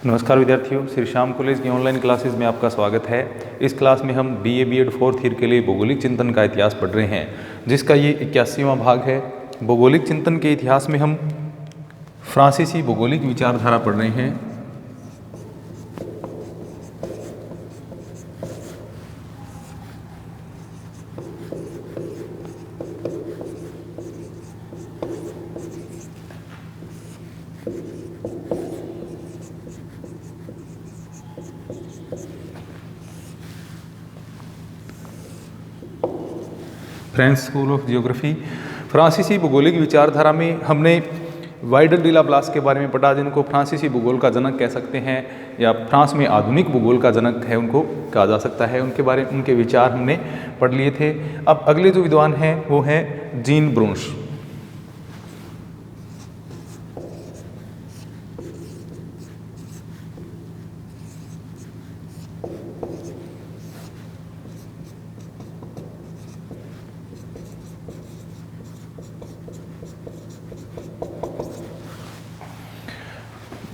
नमस्कार विद्यार्थियों, श्री श्याम कॉलेज की ऑनलाइन क्लासेस में आपका स्वागत है। इस क्लास में हम बीए बीएड फोर्थ ईयर के लिए भौगोलिक चिंतन का इतिहास पढ़ रहे हैं, जिसका ये 81वां भाग है। भौगोलिक चिंतन के इतिहास में हम फ्रांसीसी भौगोलिक विचारधारा पढ़ रहे हैं। French school of geography. फ्रांसीसी भूगोलिक विचारधारा में हमने वाइडर डी ला ब्लास के बारे में पढ़ा, जिनको फ्रांसीसी भूगोल का जनक कह सकते हैं या फ्रांस में आधुनिक भूगोल का जनक है उनको कहा जा सकता है। उनके बारे में उनके विचार हमने पढ़ लिए थे। अब अगले जो विद्वान हैं वो हैं जीन ब्रूनश।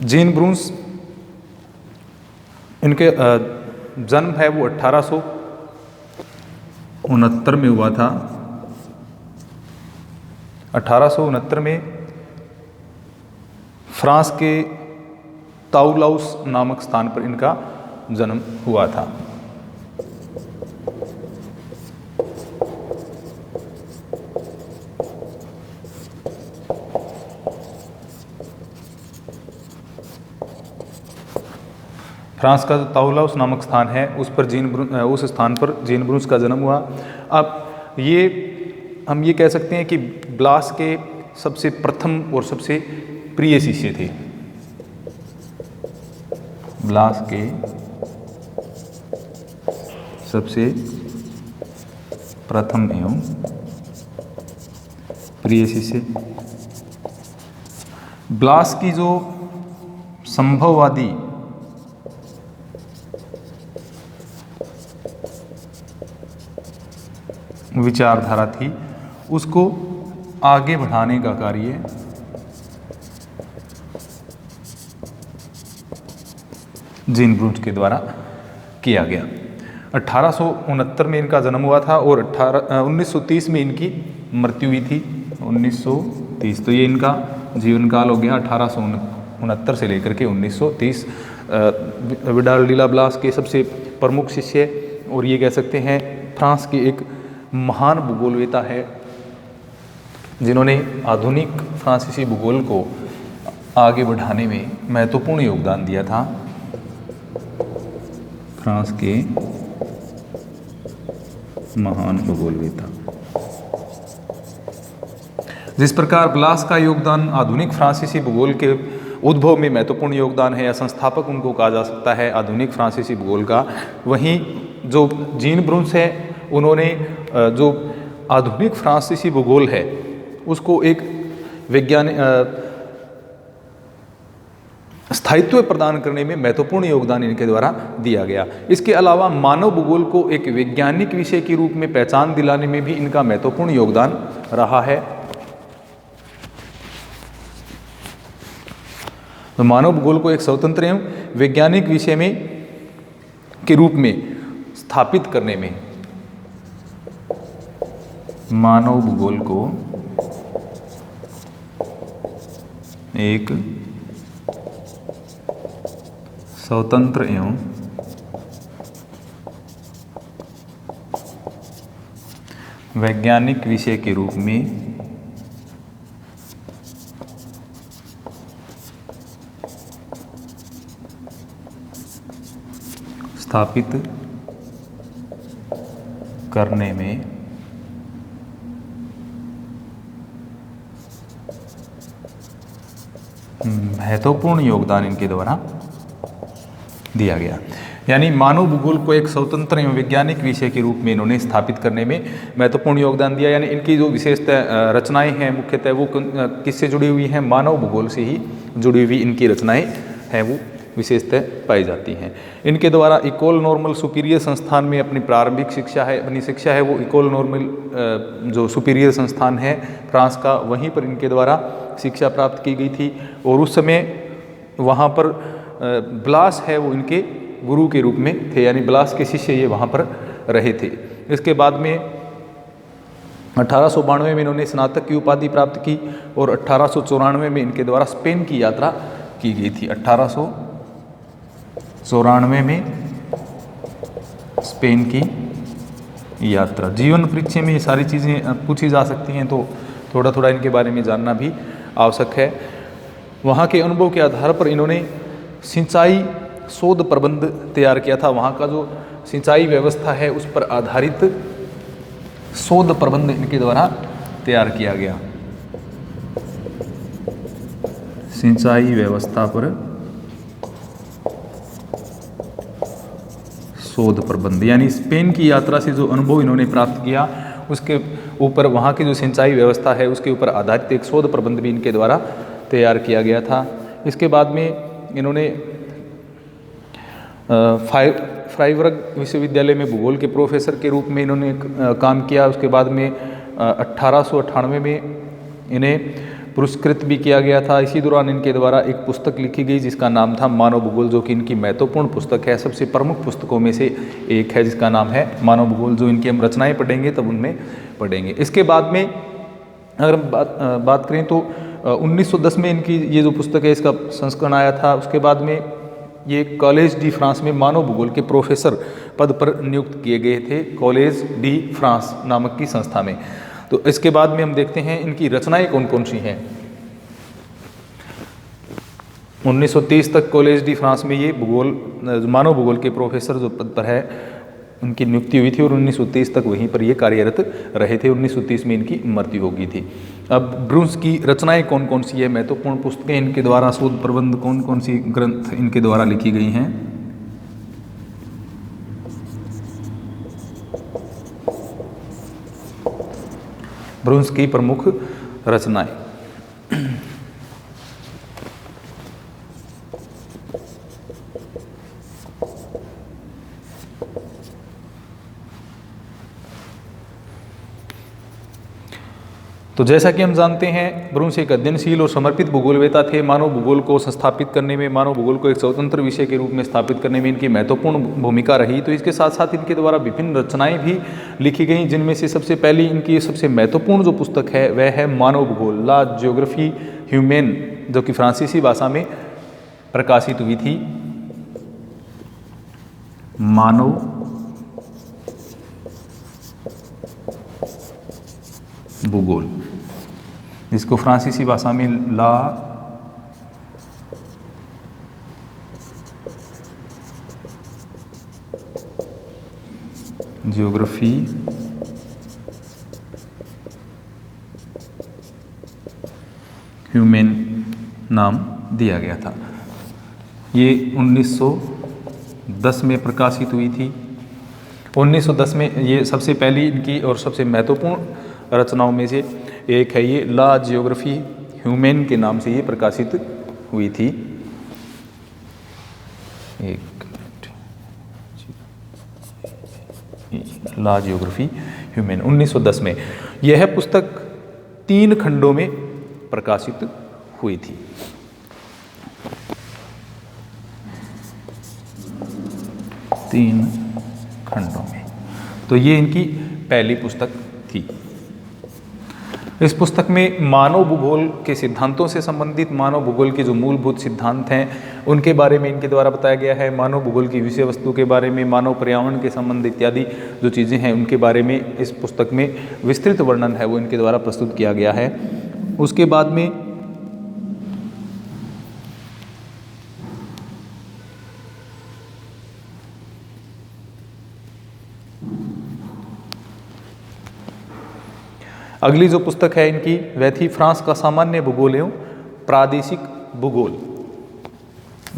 जीन ब्रूनस, इनके जन्म है वो 1869 में हुआ था। 1869 में फ्रांस के ताउलाउस नामक स्थान पर इनका जन्म हुआ था। फ्रांस का जो ताउलाउस नामक स्थान है उस स्थान पर जीन ब्रूनस का जन्म हुआ। अब हम ये कह सकते हैं कि ब्लास के सबसे प्रथम और सबसे प्रिय शिष्य थे। ब्लास के सबसे प्रथम एवं प्रिय शिष्य। ब्लास की जो संभववादी विचारधारा थी, उसको आगे बढ़ाने का कार्य जीन ब्रूनस के द्वारा किया गया। 1869 में इनका जन्म हुआ था और 1930 में इनकी मृत्यु हुई थी। 1930, तो ये इनका जीवन काल हो गया 1869 से लेकर के 1930। वाइडर डी ला ब्लास के सबसे प्रमुख शिष्य और ये कह सकते हैं फ्रांस के एक महान भूगोलवेता है, जिन्होंने आधुनिक फ्रांसीसी भूगोल को आगे बढ़ाने में महत्वपूर्ण योगदान दिया था। फ्रांस के महान भूगोलवेता। जिस प्रकार ब्लास का योगदान आधुनिक फ्रांसीसी भूगोल के उद्भव में महत्वपूर्ण योगदान है या संस्थापक उनको कहा जा सकता है आधुनिक फ्रांसीसी भूगोल का, वहीं जो जीन ब्रूनस है उन्होंने जो आधुनिक फ्रांसीसी भूगोल है उसको एक वैज्ञानिक स्थायित्व प्रदान करने में महत्वपूर्ण योगदान इनके द्वारा दिया गया। इसके अलावा मानव भूगोल को एक वैज्ञानिक विषय के रूप में पहचान दिलाने में भी इनका महत्वपूर्ण योगदान रहा है। तो मानव भूगोल को एक स्वतंत्र एवं वैज्ञानिक विषय में के रूप में स्थापित करने में, मानव भूगोल को एक स्वतंत्र एवं वैज्ञानिक विषय के रूप में स्थापित करने में महत्वपूर्ण योगदान इनके द्वारा दिया गया। यानी मानव भूगोल को एक स्वतंत्र एवं वैज्ञानिक विषय के रूप में इन्होंने स्थापित करने में महत्वपूर्ण योगदान दिया। यानी इनकी जो विशेषतः रचनाएं हैं मुख्यतः वो किससे जुड़ी हुई हैं? मानव भूगोल से ही जुड़ी हुई इनकी रचनाएं हैं वो विशेषतः पाई जाती हैं। इनके द्वारा इकोल नॉर्मल सुपीरियर संस्थान में अपनी प्रारंभिक शिक्षा है वो इकोल नॉर्मल जो सुपीरियर संस्थान है फ्रांस का, वहीं पर इनके द्वारा शिक्षा प्राप्त की गई थी। और उस समय वहाँ पर ब्लास है वो इनके गुरु के रूप में थे, यानी ब्लास के शिष्य ये वहाँ पर रहे थे। इसके बाद में 1892 में इन्होंने स्नातक की उपाधि प्राप्त की और 1894 में इनके द्वारा स्पेन की यात्रा की गई थी। 1894 में स्पेन की यात्रा। जीवन परीक्षा में ये सारी चीज़ें पूछी जा सकती हैं, तो थोड़ा थोड़ा इनके बारे में जानना भी आवश्यक है। वहाँ के अनुभव के आधार पर इन्होंने सिंचाई शोध प्रबंध तैयार किया था। वहाँ का जो सिंचाई व्यवस्था है उस पर आधारित शोध प्रबंध इनके द्वारा तैयार किया गया। सिंचाई व्यवस्था पर शोध प्रबंध, यानी स्पेन की यात्रा से जो अनुभव इन्होंने प्राप्त किया उसके ऊपर वहाँ की जो सिंचाई व्यवस्था है उसके ऊपर आधारित एक शोध प्रबंध भी इनके द्वारा तैयार किया गया था। इसके बाद में इन्होंने फ्राइबर्ग विश्वविद्यालय में भूगोल के प्रोफेसर के रूप में इन्होंने काम किया। उसके बाद में 1898 में इन्हें पुरस्कृत भी किया गया था। इसी दौरान इनके द्वारा एक पुस्तक लिखी गई जिसका नाम था मानव भूगोल, जो कि इनकी महत्वपूर्ण पुस्तक है, सबसे प्रमुख पुस्तकों में से एक है, जिसका नाम है मानव भूगोल। जो इनकी हम रचनाएं पढ़ेंगे तब उनमें पढ़ेंगे। इसके बाद में अगर हम बात करें तो 1910 में इनकी ये जो पुस्तक है इसका संस्करण आया था। उसके बाद में ये कॉलेज डी फ्रांस में मानव भूगोल के प्रोफेसर पद पर नियुक्त किए गए थे, कॉलेज डी फ्रांस नामक की संस्था में। तो इसके बाद में हम देखते हैं इनकी रचनाएं कौन कौन सी हैं। 1930 तक कॉलेज डी फ्रांस में ये मानव भूगोल के प्रोफेसर जो पद पर है उनकी नियुक्ति हुई थी और 1930 तक वहीं पर ये कार्यरत रहे थे। 1930 में इनकी मृत्यु हो गई थी। अब ब्रुन्स की रचनाएं कौन कौन सी है, महत्वपूर्ण पुस्तकें इनके द्वारा, शोध प्रबंध कौन कौन सी ग्रंथ इनके द्वारा लिखी गई हैं। ब्रुन्स की प्रमुख रचनाएं। तो जैसा कि हम जानते हैं ब्रुन्स एक अध्ययनशील और समर्पित भूगोलवेता थे। मानव भूगोल को संस्थापित करने में, मानव भूगोल को एक स्वतंत्र विषय के रूप में स्थापित करने में इनकी महत्वपूर्ण भूमिका रही। तो इसके साथ साथ इनके द्वारा विभिन्न रचनाएं भी लिखी गई, जिनमें से सबसे पहली इनकी सबसे महत्वपूर्ण जो पुस्तक है वह है मानव भूगोल, ला ज्योग्राफी ह्यूमैन, जो कि फ्रांसीसी भाषा में प्रकाशित हुई थी। मानव भूगोल, जिसको फ्रांसीसी भाषा में ला ज्योग्राफी ह्यूमैन नाम दिया गया था। ये 1910 में प्रकाशित हुई थी। 1910 में ये सबसे पहली इनकी और सबसे महत्वपूर्ण रचनाओं में से एक है। ये ला जियोग्राफी ह्यूमैन के नाम से ये प्रकाशित हुई थी। ला जियोग्राफी ह्यूमैन 1910 में। यह पुस्तक 3 खंडों में प्रकाशित हुई थी। तीन खंडों में। तो ये इनकी पहली पुस्तक थी। इस पुस्तक में मानव भूगोल के सिद्धांतों से संबंधित, मानव भूगोल के जो मूलभूत सिद्धांत हैं उनके बारे में इनके द्वारा बताया गया है। मानव भूगोल की विषय वस्तु के बारे में, मानव पर्यावरण के संबंध इत्यादि जो चीज़ें हैं उनके बारे में इस पुस्तक में विस्तृत वर्णन है वो इनके द्वारा प्रस्तुत किया गया है। उसके बाद में अगली जो पुस्तक है इनकी वह थी फ्रांस का सामान्य भूगोल एवं प्रादेशिक भूगोल।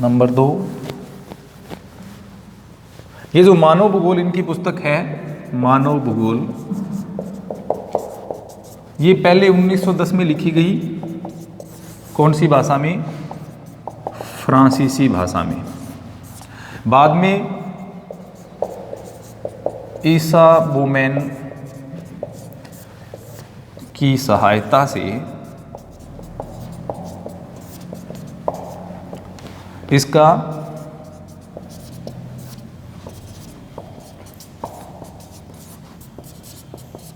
नंबर 2, ये जो मानव भूगोल इनकी पुस्तक है, मानव भूगोल, ये पहले 1910 में लिखी गई। कौन सी भाषा में? फ्रांसीसी भाषा में। बाद में ईसा बोमैन की सहायता से इसका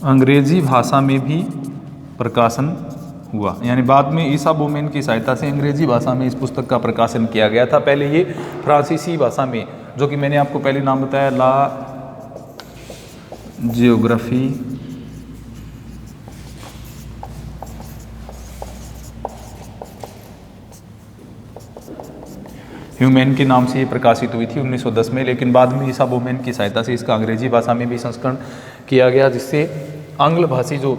अंग्रेजी भाषा में भी प्रकाशन हुआ, यानी बाद में ईसा बोमेन की सहायता से अंग्रेजी भाषा में इस पुस्तक का प्रकाशन किया गया था। पहले ये फ्रांसीसी भाषा में, जो कि मैंने आपको पहले नाम बताया, ला जियोग्राफी ह्यूमेन के नाम से ये प्रकाशित हुई थी 1910 में, लेकिन बाद में ईसा बोमेन की सहायता से इसका अंग्रेजी भाषा में भी संस्करण किया गया, जिससे आंग्ल भाषी जो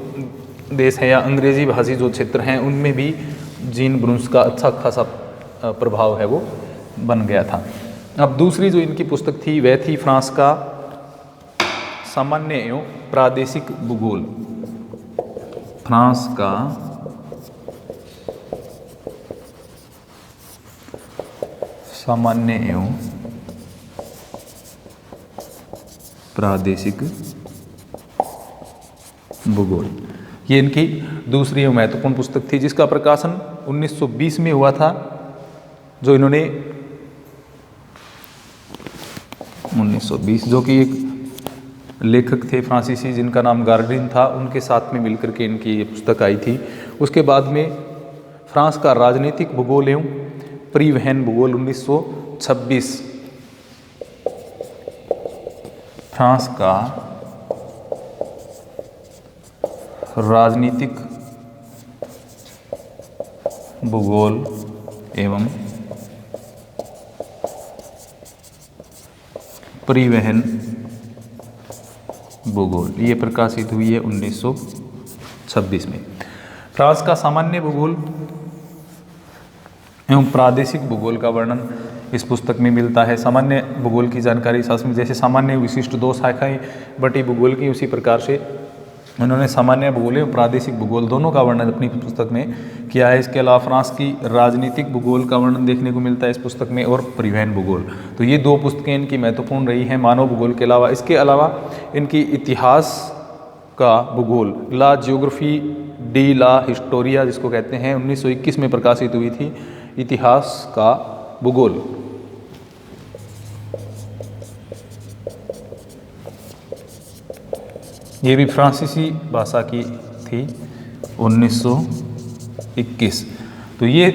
देश है या अंग्रेजी भाषी जो क्षेत्र हैं उनमें भी जीन ब्रूंस का अच्छा खासा प्रभाव है वो बन गया था। अब दूसरी जो इनकी पुस्तक थी वह थी फ्रांस का सामान्य एवं प्रादेशिक भूगोल। फ्रांस का सामान्य एवं प्रादेशिक भूगोल, ये इनकी दूसरी एवं महत्वपूर्ण पुस्तक थी, जिसका प्रकाशन 1920 में हुआ था। जो इन्होंने 1920 जो कि एक लेखक थे फ्रांसीसी जिनका नाम गार्डिन था, उनके साथ में मिलकर के इनकी ये पुस्तक आई थी। उसके बाद में फ्रांस का राजनीतिक भूगोल एवं परिवहन भूगोल 1926, फ्रांस का राजनीतिक भूगोल एवं परिवहन भूगोल, ये प्रकाशित हुई है 1926 में। फ्रांस का सामान्य भूगोल एवं प्रादेशिक भूगोल का वर्णन इस पुस्तक में मिलता है। सामान्य भूगोल की जानकारी शास्त्र में जैसे सामान्य विशिष्ट दो शाखाएं बटी भूगोल की, उसी प्रकार से उन्होंने सामान्य भूगोल एवं प्रादेशिक भूगोल दोनों का वर्णन अपनी पुस्तक में किया है। इसके अलावा फ्रांस की राजनीतिक भूगोल का वर्णन देखने को मिलता है इस पुस्तक में, और परिवहन भूगोल। तो ये दो पुस्तकें इनकी महत्वपूर्ण रही हैं मानव भूगोल के अलावा। इसके अलावा इनकी इतिहास का भूगोल ला जियोग्राफी डी ला हिस्टोरिया जिसको कहते हैं 1921 में प्रकाशित हुई थी। इतिहास का भूगोल ये भी फ्रांसीसी भाषा की थी 1921। तो ये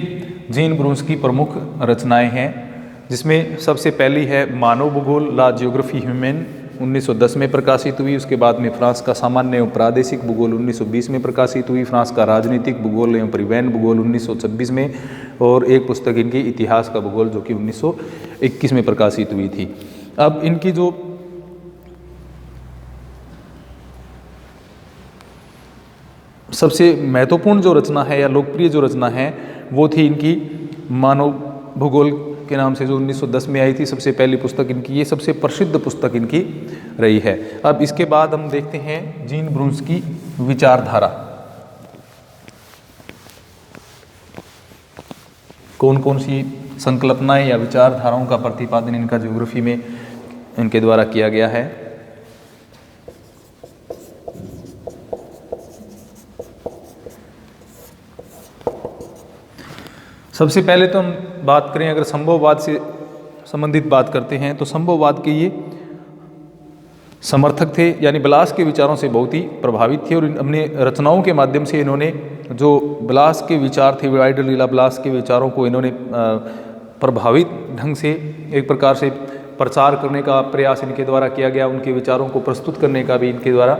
जीन ब्रूंस की प्रमुख रचनाएं हैं, जिसमें सबसे पहली है मानव भूगोल ला जियोग्राफी ह्यूमेन 1910 में प्रकाशित हुई। उसके बाद में फ्रांस का सामान्य एवं प्रादेशिक भूगोल 1920 में प्रकाशित हुई। फ्रांस का राजनीतिक भूगोल एवं परिवहन भूगोल 1926 में, और एक पुस्तक इनकी इतिहास का भूगोल जो कि 1921 में प्रकाशित हुई थी। अब इनकी जो सबसे महत्वपूर्ण जो रचना है या लोकप्रिय जो रचना है वो थी इनकी मानव भूगोल के नाम से, जो 1910 में आई थी। सबसे पहली पुस्तक इनकी, ये सबसे प्रसिद्ध पुस्तक इनकी रही है। अब इसके बाद हम देखते हैं जीन ब्रूंस की विचारधारा, कौन कौन सी संकल्पनाएं या विचारधाराओं का प्रतिपादन इनका ज्योग्राफी में इनके द्वारा किया गया है। सबसे पहले तो हम बात करें, अगर संभववाद से संबंधित बात करते हैं तो संभववाद के ये समर्थक थे, यानी ब्लास के विचारों से बहुत ही प्रभावित थे, और अपने रचनाओं के माध्यम से इन्होंने जो ब्लास के विचार थे, वाइडर लीला ब्लास के विचारों को इन्होंने प्रभावित ढंग से एक प्रकार से प्रचार करने का प्रयास इनके द्वारा किया गया। उनके विचारों को प्रस्तुत करने का भी इनके द्वारा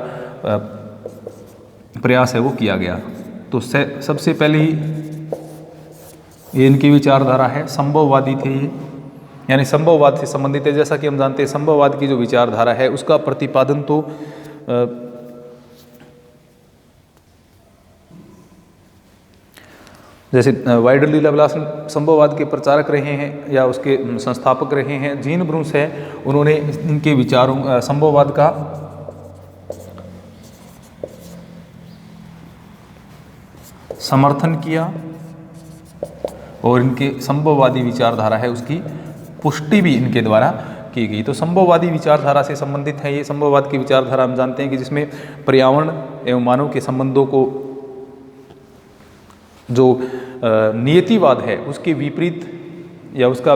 प्रयास है वो किया गया। तो सबसे पहले ही ये इनकी विचारधारा है, संभववादी थे ये, यानी संभववाद से संबंधित है। जैसा कि हम जानते हैं संभववाद की जो विचारधारा है उसका प्रतिपादन तो जैसे वाइडर लीला ब्लास संभववाद के प्रचारक रहे हैं या उसके संस्थापक रहे हैं। जीन ब्रूंस है, उन्होंने इनके विचारों संभववाद का समर्थन किया, और इनके संभववादी विचारधारा है उसकी पुष्टि भी इनके द्वारा की गई। तो संभववादी विचारधारा से संबंधित है ये। संभववाद की विचारधारा हम जानते हैं कि जिसमें पर्यावरण एवं मानव के संबंधों को, जो नियतिवाद है उसके विपरीत या उसका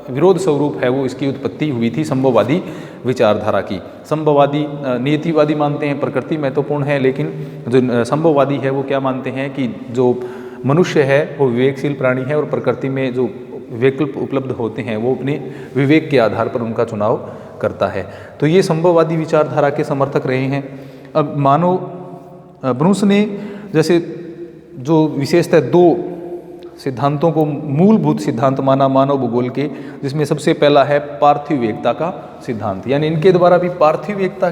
विरोध स्वरूप है वो इसकी उत्पत्ति हुई थी संभववादी विचारधारा की। संभववादी नियतिवादी मानते हैं प्रकृति महत्वपूर्ण है, लेकिन जो संभववादी है वो क्या मानते हैं कि जो मनुष्य है वो विवेकशील प्राणी है और प्रकृति में जो विकल्प उपलब्ध होते हैं वो अपने विवेक के आधार पर उनका चुनाव करता है। तो ये संभववादी विचारधारा के समर्थक रहे हैं। अब मानव ब्रूस ने जैसे जो विशेषतः दो सिद्धांतों को मूलभूत सिद्धांत माना मानव भूगोल के, जिसमें सबसे पहला है पार्थिव एकता का सिद्धांत, यानी इनके द्वारा भी पार्थिव एकता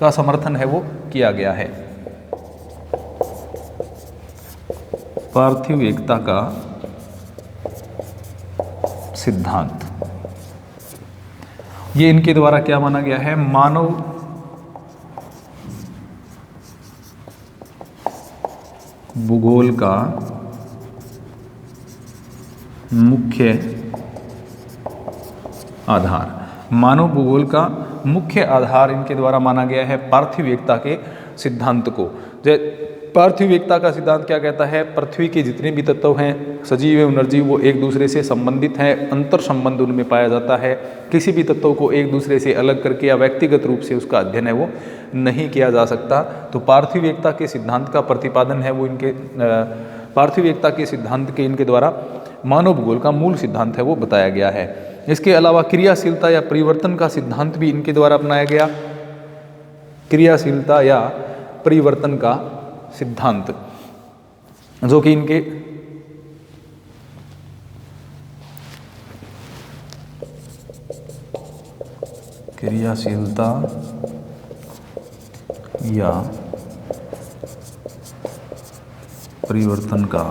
का समर्थन है वो किया गया है। पार्थिव एकता का सिद्धांत ये इनके द्वारा क्या माना गया है, मानव भूगोल का मुख्य आधार। मानव भूगोल का मुख्य आधार इनके द्वारा माना गया है पार्थिव एकता के सिद्धांत को। पार्थिव एकता का सिद्धांत क्या कहता है, पृथ्वी के जितने भी तत्व हैं सजीव एवं निर्जीव वो एक दूसरे से संबंधित हैं, अंतर संबंध उनमें पाया जाता है। किसी भी तत्व को एक दूसरे से अलग करके या व्यक्तिगत रूप से उसका अध्ययन है वो नहीं किया जा सकता। तो पार्थिव एकता के सिद्धांत का प्रतिपादन है वो इनके पार्थिव एकता के सिद्धांत के इनके द्वारा मानव भूगोल का मूल सिद्धांत है वो बताया गया है। इसके अलावा क्रियाशीलता या परिवर्तन का सिद्धांत भी इनके द्वारा अपनाया गया। क्रियाशीलता या परिवर्तन का सिद्धांत जो कि इनके क्रियाशीलता या परिवर्तन का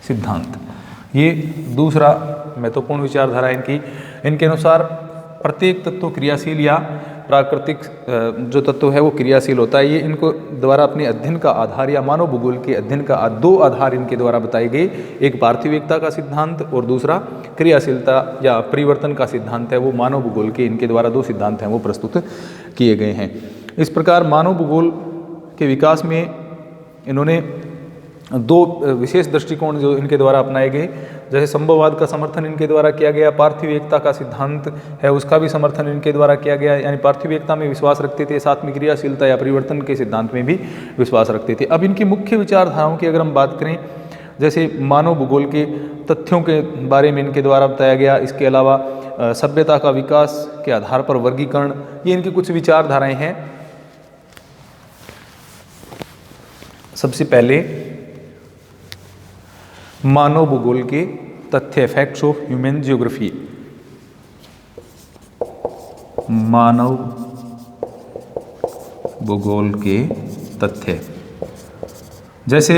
सिद्धांत, ये दूसरा महत्वपूर्ण विचारधारा इनकी। इनके अनुसार प्रत्येक तत्व क्रियाशील या प्राकृतिक जो तत्व है वो क्रियाशील होता है। ये इनको द्वारा अपने अध्ययन का आधार या मानव भूगोल के अध्ययन का दो आधार इनके द्वारा बताए गए, एक पार्थिव एकता का सिद्धांत और दूसरा क्रियाशीलता या परिवर्तन का सिद्धांत है वो मानव भूगोल के इनके द्वारा दो सिद्धांत हैं वो प्रस्तुत किए गए हैं। इस प्रकार मानव भूगोल के विकास में इन्होंने दो विशेष दृष्टिकोण जो इनके द्वारा अपनाए गए, जैसे संभववाद का समर्थन इनके द्वारा किया गया, पार्थिव एकता का सिद्धांत है उसका भी समर्थन इनके द्वारा किया गया, यानी पार्थिव एकता में विश्वास रखते थे, साथ में क्रियाशीलता या परिवर्तन के सिद्धांत में भी विश्वास रखते थे। अब इनकी मुख्य विचारधाराओं की अगर हम बात करें, जैसे मानव भूगोल के तथ्यों के बारे में इनके द्वारा बताया गया, इसके अलावा सभ्यता का विकास के आधार पर वर्गीकरण, ये इनकी कुछ विचारधाराएं हैं। सबसे पहले मानव भूगोल के तथ्य, फैक्ट्स ऑफ ह्यूमन जियोग्राफी। मानव भूगोल के तथ्य, जैसे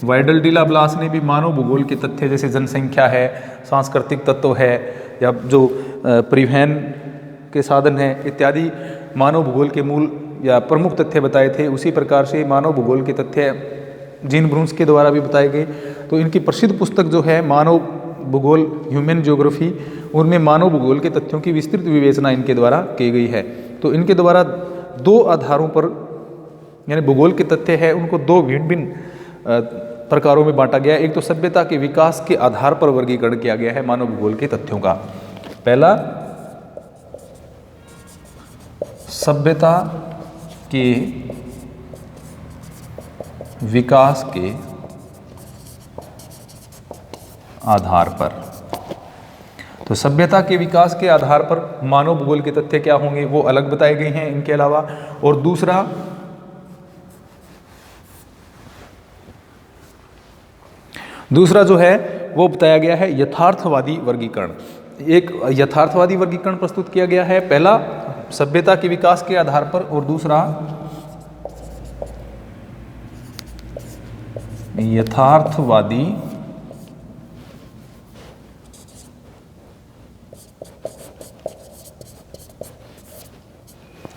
वाइडल डिला ब्लास ने भी मानव भूगोल के तथ्य जैसे जनसंख्या है, सांस्कृतिक तत्व है या जो परिवहन के साधन है इत्यादि मानव भूगोल के मूल या प्रमुख तथ्य बताए थे। उसी प्रकार से मानव भूगोल के तथ्य जीन ब्रूस के द्वारा भी बताए गए। तो इनकी प्रसिद्ध पुस्तक जो है मानव भूगोल ह्यूमन ज्योग्राफी, उनमें मानव भूगोल के तथ्यों की विस्तृत विवेचना इनके द्वारा की गई है। तो इनके द्वारा दो आधारों पर यानी भूगोल के तथ्य है उनको दो भिन्न भिन्न प्रकारों में बांटा गया। एक तो सभ्यता के विकास के आधार पर वर्गीकरण किया गया है मानव भूगोल के तथ्यों का। पहला, सभ्यता के विकास के आधार पर। तो सभ्यता के विकास के आधार पर मानव भूगोल के तथ्य क्या होंगे वो अलग बताए गए हैं इनके अलावा। और दूसरा जो है वो बताया गया है यथार्थवादी वर्गीकरण। एक यथार्थवादी वर्गीकरण प्रस्तुत किया गया है, पहला सभ्यता के विकास के आधार पर और दूसरा यथार्थवादी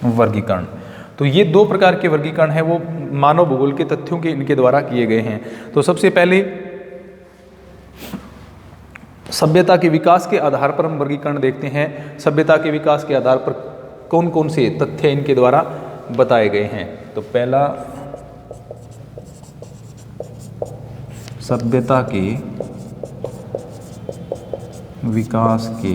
वर्गीकरण। तो ये दो प्रकार के वर्गीकरण है वो मानव भूगोल के तथ्यों के इनके द्वारा किए गए हैं। तो सबसे पहले सभ्यता के विकास के आधार पर हम वर्गीकरण देखते हैं। सभ्यता के विकास के आधार पर कौन कौन से तथ्य इनके द्वारा बताए गए हैं। तो पहला, सभ्यता के विकास के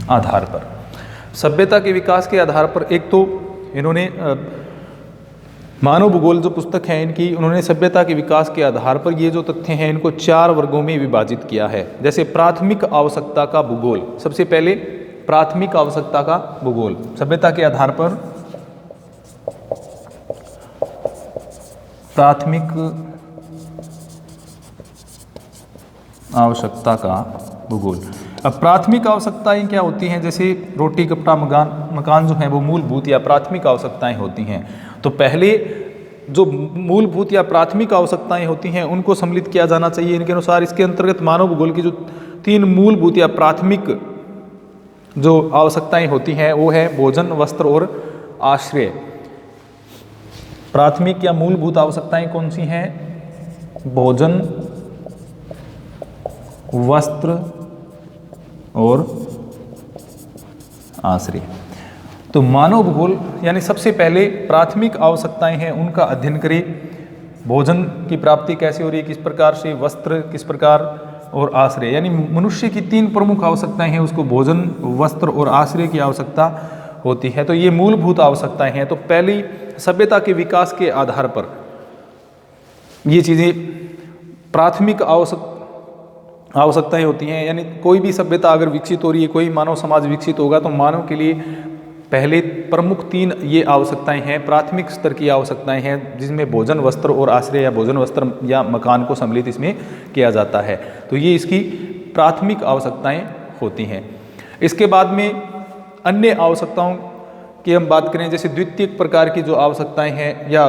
आधार पर, सभ्यता के विकास के आधार पर एक तो इन्होंने मानव भूगोल जो पुस्तक है इनकी, उन्होंने सभ्यता के विकास के आधार पर ये जो तथ्य हैं इनको 4 वर्गों में विभाजित किया है। जैसे प्राथमिक आवश्यकता का भूगोल, सबसे पहले प्राथमिक आवश्यकता का भूगोल, सभ्यता के आधार पर प्राथमिक आवश्यकता का भूगोल। अब प्राथमिक आवश्यकताएं क्या होती हैं? जैसे रोटी कपड़ा मकान जो है वो मूलभूत या प्राथमिक आवश्यकताएं होती हैं। तो पहले जो मूलभूत या प्राथमिक आवश्यकताएं होती हैं उनको सम्मिलित किया जाना चाहिए इनके अनुसार। इसके अंतर्गत मानव भूगोल की जो 3 मूलभूत या प्राथमिक जो आवश्यकताएं होती हैं वो है भोजन, वस्त्र और आश्रय। प्राथमिक या मूलभूत आवश्यकताएं कौन सी हैं? भोजन, वस्त्र और आश्रय। तो मानव भूगोल यानी सबसे पहले प्राथमिक आवश्यकताएं हैं उनका अध्ययन करें। भोजन की प्राप्ति कैसे हो रही है, किस प्रकार से, वस्त्र किस प्रकार, और आश्रय यानी मनुष्य की 3 प्रमुख आवश्यकताएं हैं, उसको भोजन, वस्त्र और आश्रय की आवश्यकता होती है। तो ये मूलभूत आवश्यकताएं हैं। तो पहली सभ्यता के विकास के आधार पर ये चीज़ें प्राथमिक आवश्यकताएं होती हैं। यानी कोई भी सभ्यता अगर विकसित हो रही है, कोई मानव समाज विकसित होगा तो मानव के लिए पहले प्रमुख 3 ये आवश्यकताएं हैं, प्राथमिक स्तर की आवश्यकताएं हैं, जिसमें भोजन, वस्त्र और आश्रय या भोजन, वस्त्र या मकान को सम्मिलित इसमें किया जाता है। तो ये इसकी प्राथमिक आवश्यकताएं होती हैं। इसके बाद में अन्य आवश्यकताओं की हम बात करें, जैसे द्वितीयक प्रकार की जो आवश्यकताएं हैं, या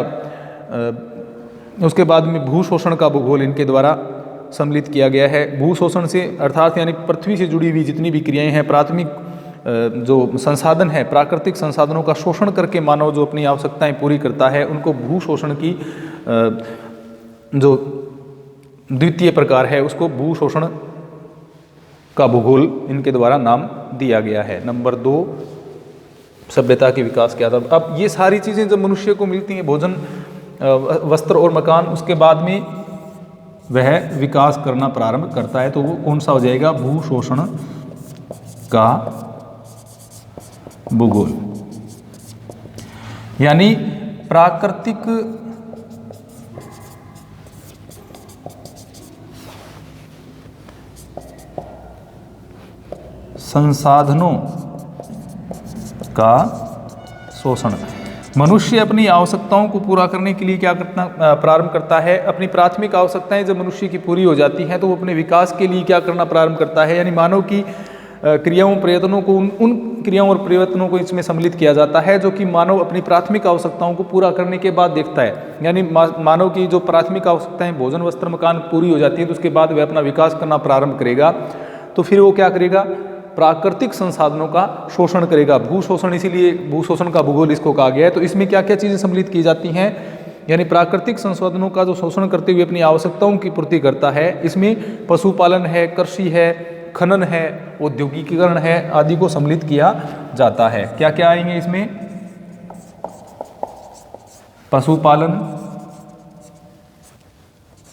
उसके बाद में भूशोषण का भूगोल इनके द्वारा सम्मिलित किया गया है। भूशोषण से अर्थात यानी पृथ्वी से जुड़ी हुई जितनी भी क्रियाएं हैं, प्राथमिक जो संसाधन है, प्राकृतिक संसाधनों का शोषण करके मानव जो अपनी आवश्यकताएं पूरी करता है, उनको भूशोषण की जो द्वितीय प्रकार है उसको भूशोषण का भूगोल इनके द्वारा नाम दिया गया है। नंबर 2 सभ्यता के विकास के आधार। अब ये सारी चीज़ें जब मनुष्य को मिलती हैं, भोजन, वस्त्र और मकान, उसके बाद में वह विकास करना प्रारंभ करता है। तो वो कौन सा हो जाएगा? भूशोषण का भूगोल। यानी प्राकृतिक संसाधनों का शोषण। मनुष्य अपनी आवश्यकताओं को पूरा करने के लिए क्या करना प्रारंभ करता है? अपनी प्राथमिक आवश्यकताएं जब मनुष्य की पूरी हो जाती हैं तो वो अपने विकास के लिए क्या करना प्रारंभ करता है? यानी मानव की क्रियाओं प्रयत्नों को उन क्रियाओं और प्रयत्नों को इसमें सम्मिलित किया जाता है जो कि मानव अपनी प्राथमिक आवश्यकताओं को पूरा करने के बाद देखता है। यानी मानव की जो प्राथमिक आवश्यकताएं भोजन, वस्त्र, मकान पूरी हो जाती है तो उसके बाद वह अपना विकास करना प्रारंभ करेगा। तो फिर वो क्या करेगा? प्राकृतिक संसाधनों का शोषण करेगा। भूशोषण, इसीलिए भूशोषण का भूगोल इसको कहा गया है। तो इसमें क्या क्या चीज़ें सम्मिलित की जाती हैं? यानी प्राकृतिक संसाधनों का जो शोषण करते हुए अपनी आवश्यकताओं की पूर्ति करता है। इसमें पशुपालन है, कृषि है, खनन है, औद्योगिकीकरण है आदि को सम्मिलित किया जाता है। क्या क्या आएंगे इसमें? पशुपालन,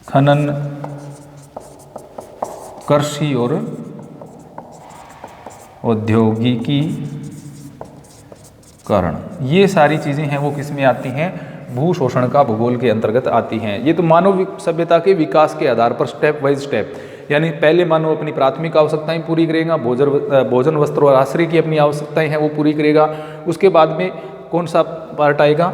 खनन, कृषि और औद्योगिकीकरण। ये सारी चीज़ें हैं वो किस में आती हैं? भूशोषण का भूगोल के अंतर्गत आती हैं। ये तो मानव सभ्यता के विकास के आधार पर स्टेप बाय स्टेप, यानी पहले मानव अपनी प्राथमिक आवश्यकताएं पूरी करेगा, भोजन, वस्त्र और आश्रय की अपनी आवश्यकताएं हैं वो पूरी करेगा। उसके बाद में कौन सा पार्ट आएगा?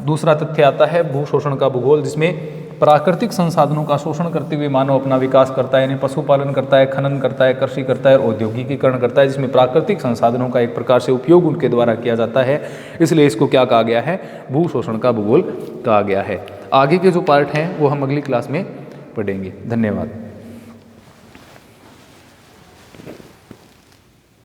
दूसरा तथ्य आता है भूशोषण का भूगोल, जिसमें प्राकृतिक संसाधनों का शोषण करते हुए मानव अपना विकास करता है, यानी पशुपालन करता है, खनन करता है, कृषि करता है और औद्योगिकीकरण करता है, जिसमें प्राकृतिक संसाधनों का एक प्रकार से उपयोग उनके द्वारा किया जाता है। इसलिए इसको क्या कहा गया है? भूशोषण का भूगोल कहा गया है। आगे के जो पार्ट हैं वो हम अगली क्लास में पढ़ेंगे। धन्यवाद।